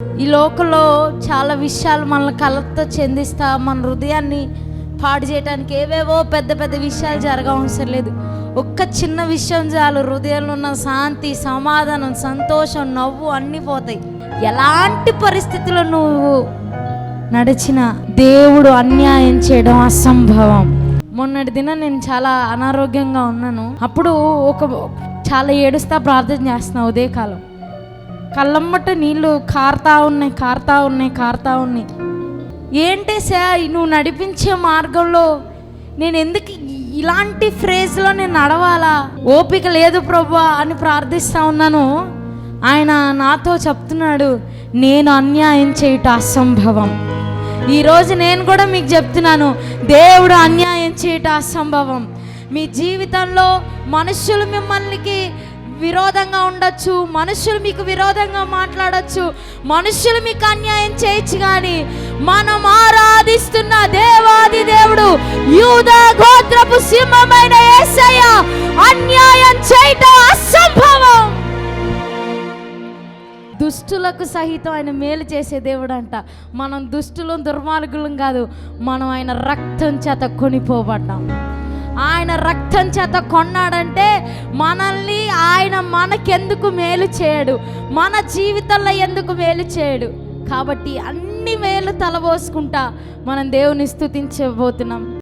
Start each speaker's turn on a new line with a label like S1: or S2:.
S1: ఈ లోకంలో చాలా విషయాలు మనల్ని కలత చెందిస్తా మన హృదయాన్ని పాడు చేయడానికి ఏవేవో పెద్ద పెద్ద విషయాలు జరగవసరం లేదు. ఒక్క చిన్న విషయం చాలు, హృదయంలో ఉన్న శాంతి, సమాధానం, సంతోషం, నవ్వు అన్నీ పోతాయి. ఎలాంటి పరిస్థితుల్లో నువ్వు నడిచిన దేవుడు అన్యాయం చేయడం అసంభవం. మొన్నటి దినం నేను చాలా అనారోగ్యంగా ఉన్నాను. అప్పుడు చాలా ఏడుస్తా ప్రార్థన చేస్తున్నా. ఉదయకాలం కళ్ళమ్మట నీళ్ళు కారుతా ఉన్నాయి. ఏంటి సార్ నువ్వు నడిపించే మార్గంలో నేను ఎందుకు ఇలాంటి ఫ్రేజ్లో నేను నడవాలా? ఓపిక లేదు ప్రభువా అని ప్రార్థిస్తూ ఉన్నాను. ఆయన నాతో చెప్తున్నాడు, నేను అన్యాయం చేయటం అసంభవం. ఈరోజు నేను కూడా మీకు చెప్తున్నాను, దేవుడు అన్యాయం చేయటం అసంభవం. మీ జీవితంలో మనుషులు మిమ్మల్ని విరోధంగా ఉండొచ్చు, మనుషులు మీకు విరోధంగా మాట్లాడొచ్చు, మనుషులు మీకు అన్యాయం చేయొచ్చు, కానీ మనం ఆరాధిస్తున్న దేవాది దేవుడు, యూదా గోత్రపు సింహమైన యేసయ్య అన్యాయం చేయటం అసంభవం. దుష్టులకు సహితం ఆయన మేలు చేసే దేవుడు అంట. మనం దుష్టులం, దుర్మార్గులం కాదు, మనం ఆయన రక్తం చేత కొనిపోబడ్డాం. ఆయన రక్తం చేత కొన్నాడంటే మనల్ని ఆయన మనకెందుకు మేలు చేయడు, మన జీవితంలో ఎందుకు మేలు చేయడు? కాబట్టి అన్ని మేలు తలబోసుకుంటా మనం దేవుని స్తుతించబోతున్నాం.